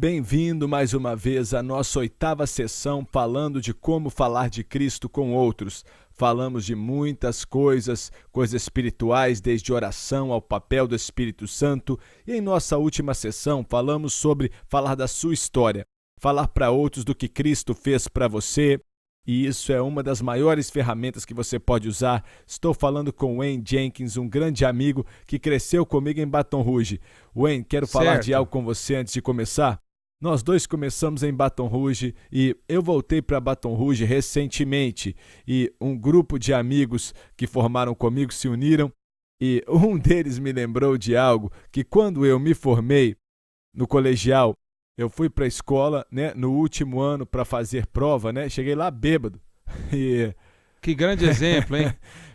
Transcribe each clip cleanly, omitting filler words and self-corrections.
Bem-vindo mais uma vez à nossa 8ª sessão falando de como falar de Cristo com outros. Falamos de muitas coisas espirituais, desde oração ao papel do Espírito Santo. E em nossa última sessão falamos sobre falar da sua história, falar para outros do que Cristo fez para você. E isso é uma das maiores ferramentas que você pode usar. Estou falando com Wayne Jenkins, um grande amigo que cresceu comigo em Baton Rouge. Wayne, quero falar de algo com você antes de começar. Nós dois começamos em Baton Rouge e eu voltei para Baton Rouge recentemente e um grupo de amigos que formaram comigo se uniram e um deles me lembrou de algo que quando eu me formei no colegial, eu fui para a escola, né, no último ano para fazer prova, né? Cheguei lá bêbado. Que grande exemplo, hein?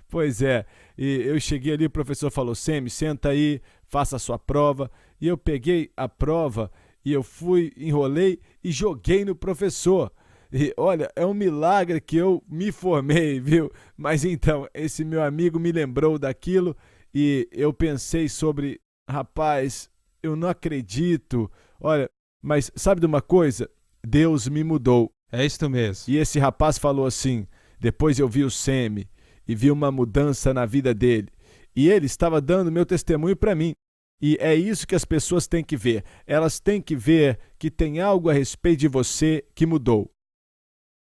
Pois é. E eu cheguei ali, o professor falou: Semi, senta aí, faça a sua prova. E eu peguei a prova e eu fui, enrolei e joguei no professor. E olha, é um milagre que eu me formei, viu? Mas então, esse meu amigo me lembrou daquilo e eu pensei sobre, rapaz, eu não acredito. Olha, mas sabe de uma coisa? Deus me mudou. É isso mesmo. E esse rapaz falou assim, depois eu vi o Semi e vi uma mudança na vida dele. E ele estava dando meu testemunho para mim. E é isso que as pessoas têm que ver. Elas têm que ver que tem algo a respeito de você que mudou.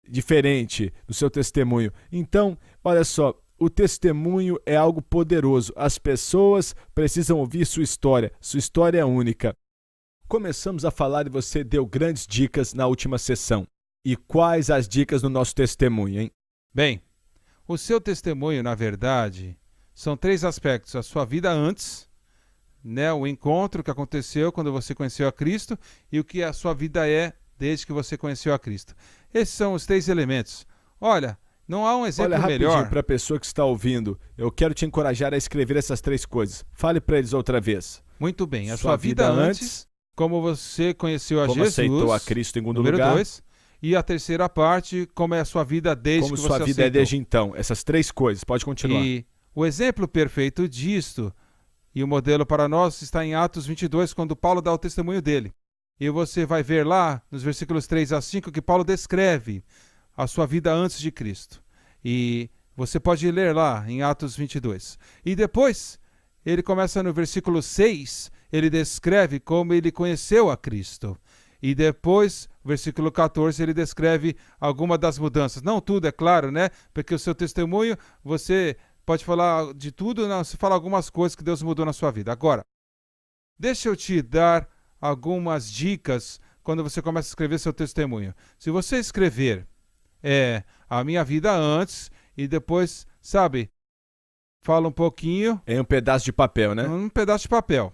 Diferente do seu testemunho. Então, olha só, o testemunho é algo poderoso. As pessoas precisam ouvir sua história. Sua história é única. Começamos a falar e você deu grandes dicas na última sessão. E quais as dicas no nosso testemunho, hein? Bem, o seu testemunho, na verdade, são 3 aspectos. A sua vida antes, né, o encontro que aconteceu quando você conheceu a Cristo e o que a sua vida é desde que você conheceu a Cristo. Esses são os 3 elementos. Olha, não há um exemplo melhor. Olha, rapidinho para a pessoa que está ouvindo, eu quero te encorajar a escrever essas 3 coisas. Fale para eles outra vez. Muito bem, a sua vida antes, como você conheceu a como Jesus. Como aceitou a Cristo em segundo número lugar. 2. E a terceira parte, como é a sua vida desde como que você sua vida aceitou. é desde então. Essas 3 coisas, pode continuar. E o exemplo perfeito disto, e o modelo para nós, está em Atos 22, quando Paulo dá o testemunho dele. E você vai ver lá, nos versículos 3 a 5, que Paulo descreve a sua vida antes de Cristo. E você pode ler lá, em Atos 22. E depois, ele começa no versículo 6, ele descreve como ele conheceu a Cristo. E depois, versículo 14, ele descreve alguma das mudanças. Não tudo, é claro, né? Porque o seu testemunho, você pode falar de tudo, não, você fala algumas coisas que Deus mudou na sua vida. Agora, deixa eu te dar algumas dicas quando você começa a escrever seu testemunho. Se você escrever a minha vida antes e depois, sabe, fala um pouquinho. Em um pedaço de papel, né? Um pedaço de papel.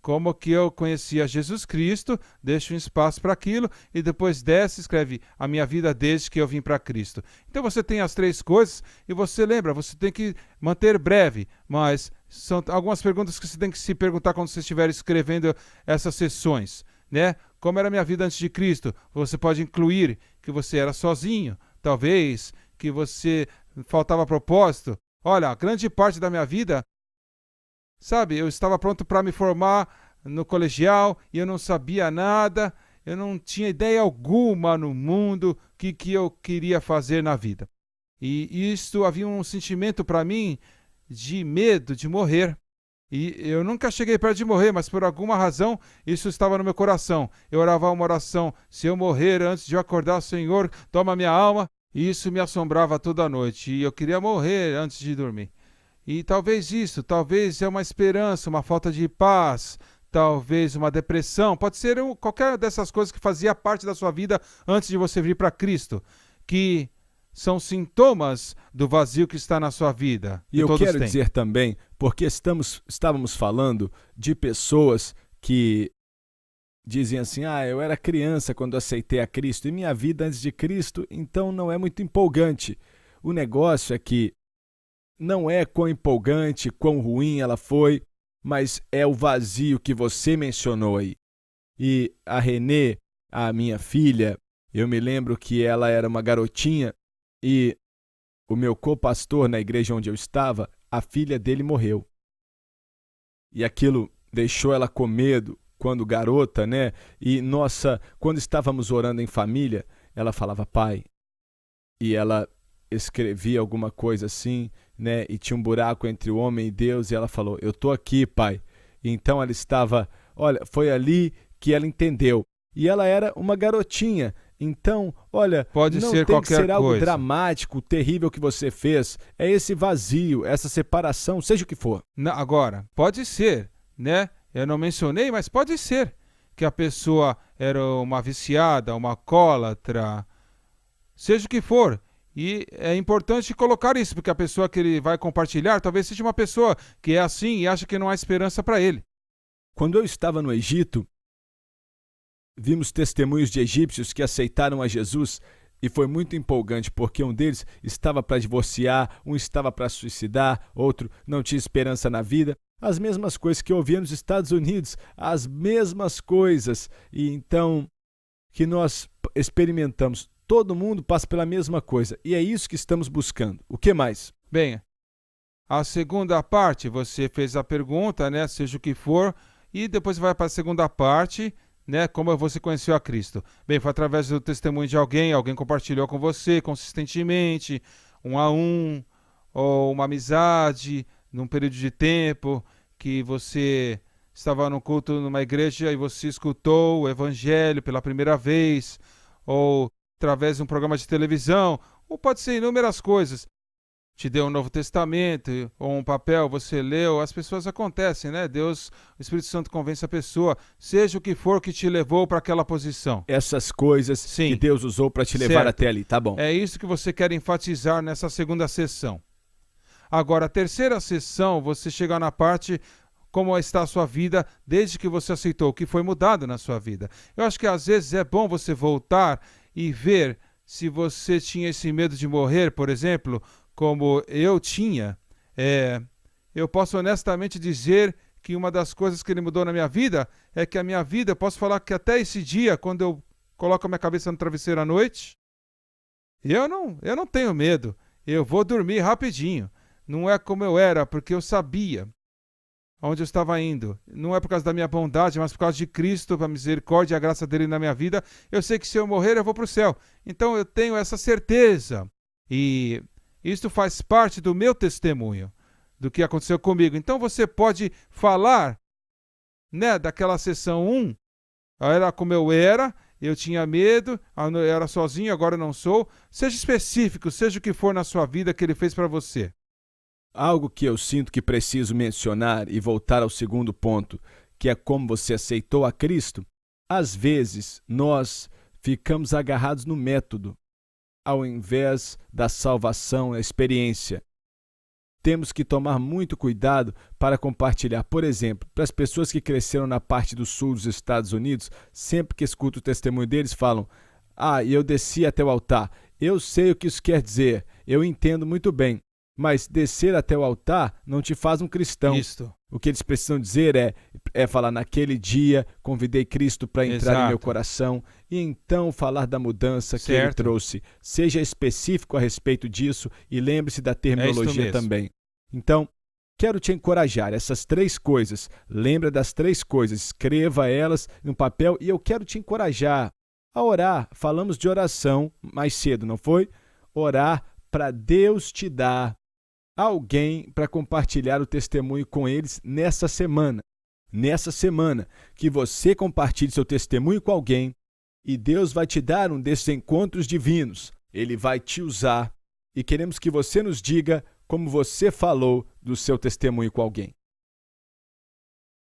Como que eu conhecia Jesus Cristo, deixa um espaço para aquilo e depois desce e escreve a minha vida desde que eu vim para Cristo. Então você tem as 3 coisas e você lembra, você tem que manter breve, mas são algumas perguntas que você tem que se perguntar quando você estiver escrevendo essas sessões, né? Como era a minha vida antes de Cristo? Você pode incluir que você era sozinho, talvez que você faltava propósito. Olha, a grande parte da minha vida, sabe, eu estava pronto para me formar no colegial e eu não sabia nada, eu não tinha ideia alguma no mundo que eu queria fazer na vida. E isto havia um sentimento para mim de medo de morrer. E eu nunca cheguei perto de morrer, mas por alguma razão isso estava no meu coração. Eu orava uma oração: se eu morrer antes de eu acordar, Senhor, toma minha alma. E isso me assombrava toda noite e eu queria morrer antes de dormir. E talvez é uma esperança, uma falta de paz, talvez uma depressão, pode ser qualquer dessas coisas que fazia parte da sua vida antes de você vir para Cristo, que são sintomas do vazio que está na sua vida. E eu quero dizer também, porque estávamos falando de pessoas que dizem assim: eu era criança quando aceitei a Cristo, e minha vida antes de Cristo, então não é muito empolgante. O negócio é que não é quão empolgante, quão ruim ela foi, mas é o vazio que você mencionou aí. E a Renê, a minha filha, eu me lembro que ela era uma garotinha e o meu co-pastor na igreja onde eu estava, a filha dele morreu. E aquilo deixou ela com medo, quando garota, né? E nossa, quando estávamos orando em família, ela falava pai, e ela escrevia alguma coisa assim, né? E tinha um buraco entre o homem e Deus, e ela falou: "Eu tô aqui, pai". E então ela estava, olha, foi ali que ela entendeu. E ela era uma garotinha. Então, olha, Pode não ser tem que qualquer ser algo coisa. dramático, terrível que você fez. É esse vazio, essa separação, seja o que for. Agora, pode ser, né? Eu não mencionei, mas pode ser que a pessoa era uma viciada, uma alcoólatra, seja o que for. E é importante colocar isso, porque a pessoa que ele vai compartilhar talvez seja uma pessoa que é assim e acha que não há esperança para ele. Quando eu estava no Egito, vimos testemunhos de egípcios que aceitaram a Jesus e foi muito empolgante, porque um deles estava para divorciar, um estava para suicidar, outro não tinha esperança na vida. As mesmas coisas que eu ouvia nos Estados Unidos, as mesmas coisas. E então, que nós experimentamos, todo mundo passa pela mesma coisa. E é isso que estamos buscando. O que mais? Bem, a segunda parte, você fez a pergunta, né? Seja o que for, e depois vai para a segunda parte, né? Como você conheceu a Cristo? Bem, foi através do testemunho de alguém compartilhou com você consistentemente, 1 a 1, ou uma amizade, num período de tempo que você estava num culto numa igreja e você escutou o evangelho pela primeira vez, ou através de um programa de televisão, ou pode ser inúmeras coisas. Te deu um Novo Testamento, ou um papel, você leu, as pessoas acontecem, né? Deus, o Espírito Santo convence a pessoa, seja o que for que te levou para aquela posição. Essas coisas Sim. que Deus usou para te levar Certo. até ali, tá bom. É isso que você quer enfatizar nessa segunda sessão. Agora, a terceira sessão, você chega na parte como está a sua vida desde que você aceitou, o que foi mudado na sua vida. Eu acho que às vezes é bom você voltar e ver se você tinha esse medo de morrer, por exemplo, como eu tinha. Eu posso honestamente dizer que uma das coisas que ele mudou na minha vida é que a minha vida, eu posso falar que até esse dia, quando eu coloco a minha cabeça no travesseiro à noite, eu não tenho medo. Eu vou dormir rapidinho. Não é como eu era, porque eu sabia onde eu estava indo. Não é por causa da minha bondade, mas por causa de Cristo, a misericórdia e a graça dele na minha vida. Eu sei que se eu morrer, eu vou para o céu. Então eu tenho essa certeza. E isto faz parte do meu testemunho, do que aconteceu comigo. Então você pode falar, né, daquela sessão 1. Era como eu tinha medo, eu era sozinho, agora não sou. Seja específico, seja o que for na sua vida que ele fez para você. Algo que eu sinto que preciso mencionar e voltar ao segundo ponto, que é como você aceitou a Cristo. Às vezes, nós ficamos agarrados no método, ao invés da salvação, a experiência. Temos que tomar muito cuidado para compartilhar. Por exemplo, para as pessoas que cresceram na parte do sul dos Estados Unidos, sempre que escuto o testemunho deles, falam: e eu desci até o altar. Eu sei o que isso quer dizer, eu entendo muito bem. Mas descer até o altar não te faz um cristão. Isto. O que eles precisam dizer é falar: naquele dia convidei Cristo para entrar Exato. em meu coração, e então falar da mudança que ele trouxe. Seja específico a respeito disso e lembre-se da terminologia também. Então, quero te encorajar, essas 3 coisas. Lembra das 3 coisas, escreva elas no papel e eu quero te encorajar a orar. Falamos de oração mais cedo, não foi? Orar para Deus te dar alguém para compartilhar o testemunho com eles nessa semana. Nessa semana, que você compartilhe seu testemunho com alguém e Deus vai te dar um desses encontros divinos. Ele vai te usar e queremos que você nos diga como você falou do seu testemunho com alguém.